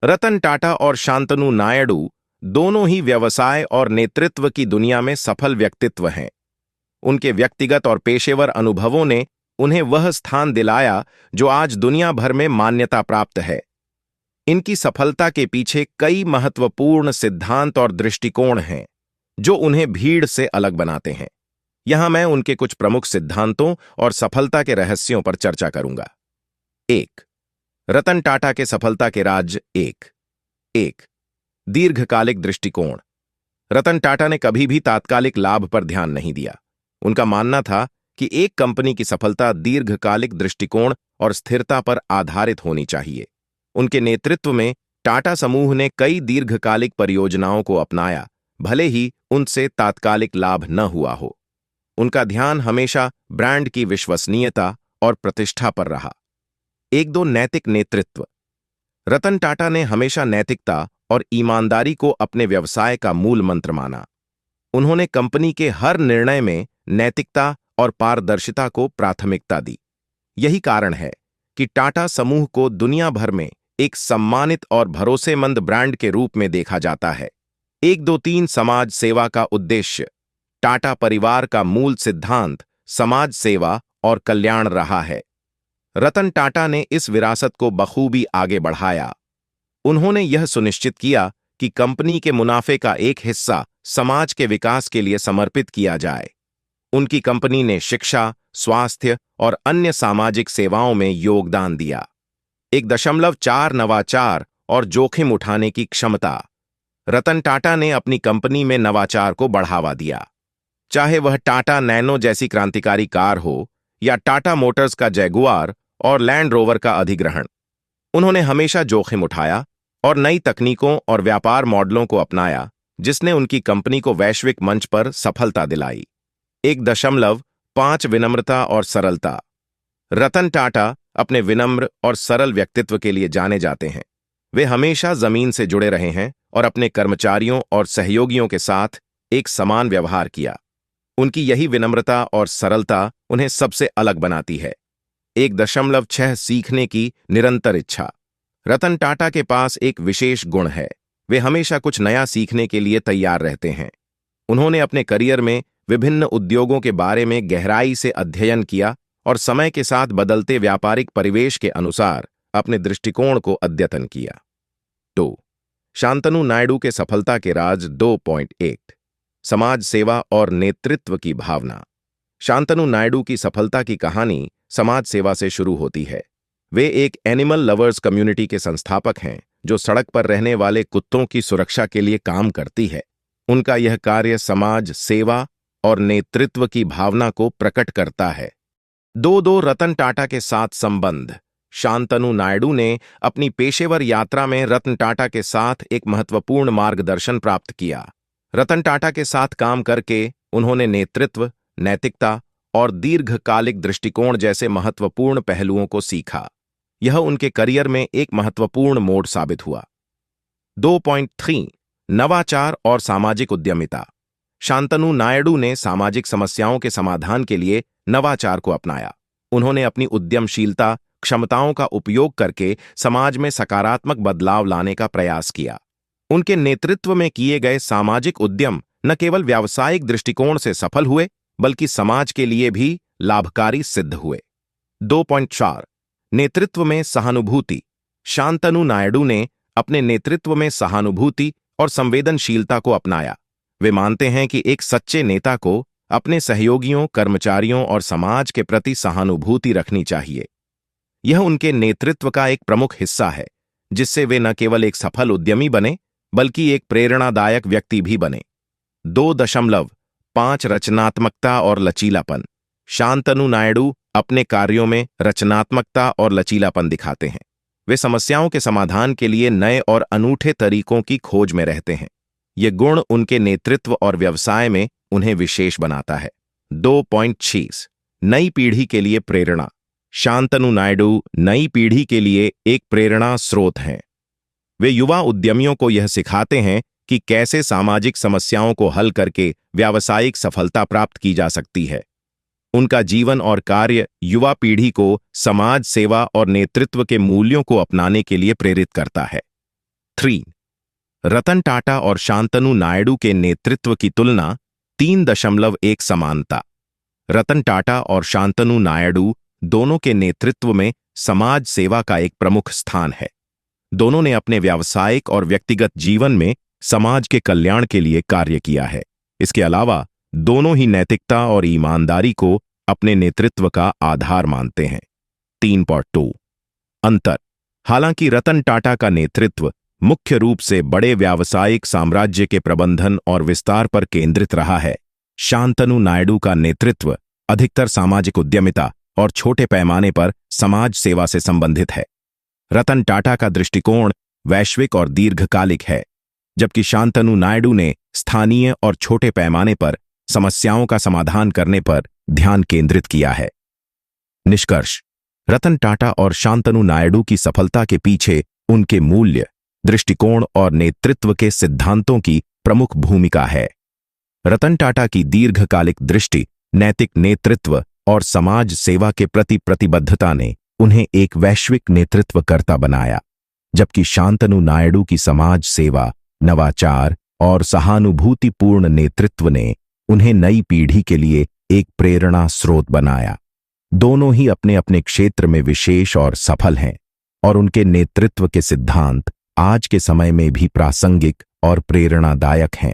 रतन टाटा और शांतनु नायडू दोनों ही व्यवसाय और नेतृत्व की दुनिया में सफल व्यक्तित्व हैं। उनके व्यक्तिगत और पेशेवर अनुभवों ने उन्हें वह स्थान दिलाया जो आज दुनिया भर में मान्यता प्राप्त है। इनकी सफलता के पीछे कई महत्वपूर्ण सिद्धांत और दृष्टिकोण हैं जो उन्हें भीड़ से अलग बनाते हैं। यहां मैं उनके कुछ प्रमुख सिद्धांतों और सफलता के रहस्यों पर चर्चा करूंगा। 1. रतन टाटा के सफलता के राज। एक दीर्घकालिक दृष्टिकोण। रतन टाटा ने कभी भी तात्कालिक लाभ पर ध्यान नहीं दिया। उनका मानना था कि एक कंपनी की सफलता दीर्घकालिक दृष्टिकोण और स्थिरता पर आधारित होनी चाहिए। उनके नेतृत्व में टाटा समूह ने कई दीर्घकालिक परियोजनाओं को अपनाया, भले ही उनसे तात्कालिक लाभ न हुआ हो। उनका ध्यान हमेशा ब्रांड की विश्वसनीयता और प्रतिष्ठा पर रहा। 1-2 नैतिक नेतृत्व। रतन टाटा ने हमेशा नैतिकता और ईमानदारी को अपने व्यवसाय का मूल मंत्र माना। उन्होंने कंपनी के हर निर्णय में नैतिकता और पारदर्शिता को प्राथमिकता दी। यही कारण है कि टाटा समूह को दुनिया भर में एक सम्मानित और भरोसेमंद ब्रांड के रूप में देखा जाता है। 1-2-3 समाज सेवा का उद्देश्य। टाटा परिवार का मूल सिद्धांत समाज सेवा और कल्याण रहा है। रतन टाटा ने इस विरासत को बखूबी आगे बढ़ाया। उन्होंने यह सुनिश्चित किया कि कंपनी के मुनाफे का एक हिस्सा समाज के विकास के लिए समर्पित किया जाए। उनकी कंपनी ने शिक्षा, स्वास्थ्य और अन्य सामाजिक सेवाओं में योगदान दिया। 1.4 नवाचार और जोखिम उठाने की क्षमता। रतन टाटा ने अपनी कंपनी में नवाचार को बढ़ावा दिया। चाहे वह टाटा नैनो जैसी क्रांतिकारी कार हो या टाटा मोटर्स का जैगुआर और लैंड रोवर का अधिग्रहण, उन्होंने हमेशा जोखिम उठाया और नई तकनीकों और व्यापार मॉडलों को अपनाया, जिसने उनकी कंपनी को वैश्विक मंच पर सफलता दिलाई। 1.5 विनम्रता और सरलता। रतन टाटा अपने विनम्र और सरल व्यक्तित्व के लिए जाने जाते हैं। वे हमेशा जमीन से जुड़े रहे हैं और अपने कर्मचारियों और सहयोगियों के साथ एक समान व्यवहार किया। उनकी यही विनम्रता और सरलता उन्हें सबसे अलग बनाती है। 1.6 सीखने की निरंतर इच्छा। रतन टाटा के पास एक विशेष गुण है, वे हमेशा कुछ नया सीखने के लिए तैयार रहते हैं। उन्होंने अपने करियर में विभिन्न उद्योगों के बारे में गहराई से अध्ययन किया और समय के साथ बदलते व्यापारिक परिवेश के अनुसार अपने दृष्टिकोण को अद्यतन किया। 2. शांतनु नायडू के सफलता के राज। 2.1 समाज सेवा और नेतृत्व की भावना। शांतनु नायडू की सफलता की कहानी समाज सेवा से शुरू होती है। वे एक एनिमल लवर्स कम्युनिटी के संस्थापक हैं जो सड़क पर रहने वाले कुत्तों की सुरक्षा के लिए काम करती है। उनका यह कार्य समाज सेवा और नेतृत्व की भावना को प्रकट करता है। 2 रतन टाटा के साथ संबंध। शांतनु नायडू ने अपनी पेशेवर यात्रा में रतन टाटा के साथ एक महत्वपूर्ण मार्गदर्शन प्राप्त किया। रतन टाटा के साथ काम करके उन्होंने नेतृत्व, नैतिकता और दीर्घकालिक दृष्टिकोण जैसे महत्वपूर्ण पहलुओं को सीखा। यह उनके करियर में एक महत्वपूर्ण मोड़ साबित हुआ। 2.3 नवाचार और सामाजिक उद्यमिता। शांतनु नायडू ने सामाजिक समस्याओं के समाधान के लिए नवाचार को अपनाया। उन्होंने अपनी उद्यमशीलता क्षमताओं का उपयोग करके समाज में सकारात्मक बदलाव लाने का प्रयास किया। उनके नेतृत्व में किए गए सामाजिक उद्यम न केवल व्यावसायिक दृष्टिकोण से सफल हुए, बल्कि समाज के लिए भी लाभकारी सिद्ध हुए। 2.4 नेतृत्व में सहानुभूति। शांतनु नायडू ने अपने नेतृत्व में सहानुभूति और संवेदनशीलता को अपनाया। वे मानते हैं कि एक सच्चे नेता को अपने सहयोगियों, कर्मचारियों और समाज के प्रति सहानुभूति रखनी चाहिए। यह उनके नेतृत्व का एक प्रमुख हिस्सा है, जिससे वे न केवल एक सफल उद्यमी बने, बल्कि एक प्रेरणादायक व्यक्ति भी बने। 2.5 रचनात्मकता और लचीलापन। शांतनु नायडू अपने कार्यों में रचनात्मकता और लचीलापन दिखाते हैं। वे समस्याओं के समाधान के लिए नए और अनूठे तरीकों की खोज में रहते हैं। ये गुण उनके नेतृत्व और व्यवसाय में उन्हें विशेष बनाता है। 2.6 नई पीढ़ी के लिए प्रेरणा। शांतनु नायडू नई पीढ़ी के लिए एक प्रेरणा स्रोत हैं। वे युवा उद्यमियों को यह सिखाते हैं कि कैसे सामाजिक समस्याओं को हल करके व्यावसायिक सफलता प्राप्त की जा सकती है। उनका जीवन और कार्य युवा पीढ़ी को समाज सेवा और नेतृत्व के मूल्यों को अपनाने के लिए प्रेरित करता है। 3. रतन टाटा और शांतनु नायडू के नेतृत्व की तुलना 3.1 समानता। रतन टाटा और शांतनु नायडू दोनों के नेतृत्व में समाज सेवा का एक प्रमुख स्थान है। दोनों ने अपने व्यावसायिक और व्यक्तिगत जीवन में समाज के कल्याण के लिए कार्य किया है। इसके अलावा दोनों ही नैतिकता और ईमानदारी को अपने नेतृत्व का आधार मानते हैं। 3.2 अंतर। हालांकि रतन टाटा का नेतृत्व मुख्य रूप से बड़े व्यावसायिक साम्राज्य के प्रबंधन और विस्तार पर केंद्रित रहा है, शांतनु नायडू का नेतृत्व अधिकतर सामाजिक उद्यमिता और छोटे पैमाने पर समाज सेवा से संबंधित है। रतन टाटा का दृष्टिकोण वैश्विक और दीर्घकालिक है, जबकि शांतनु नायडू ने स्थानीय और छोटे पैमाने पर समस्याओं का समाधान करने पर ध्यान केंद्रित किया है। निष्कर्ष। रतन टाटा और शांतनु नायडू की सफलता के पीछे उनके मूल्य, दृष्टिकोण और नेतृत्व के सिद्धांतों की प्रमुख भूमिका है। रतन टाटा की दीर्घकालिक दृष्टि, नैतिक नेतृत्व और समाज सेवा के प्रति प्रतिबद्धता ने उन्हें एक वैश्विक नेतृत्वकर्ता बनाया, जबकि शांतनु नायडू की समाज सेवा, नवाचार और सहानुभूतिपूर्ण नेतृत्व ने उन्हें नई पीढ़ी के लिए एक प्रेरणा स्रोत बनाया। दोनों ही अपने अपने क्षेत्र में विशेष और सफल हैं, और उनके नेतृत्व के सिद्धांत आज के समय में भी प्रासंगिक और प्रेरणादायक हैं।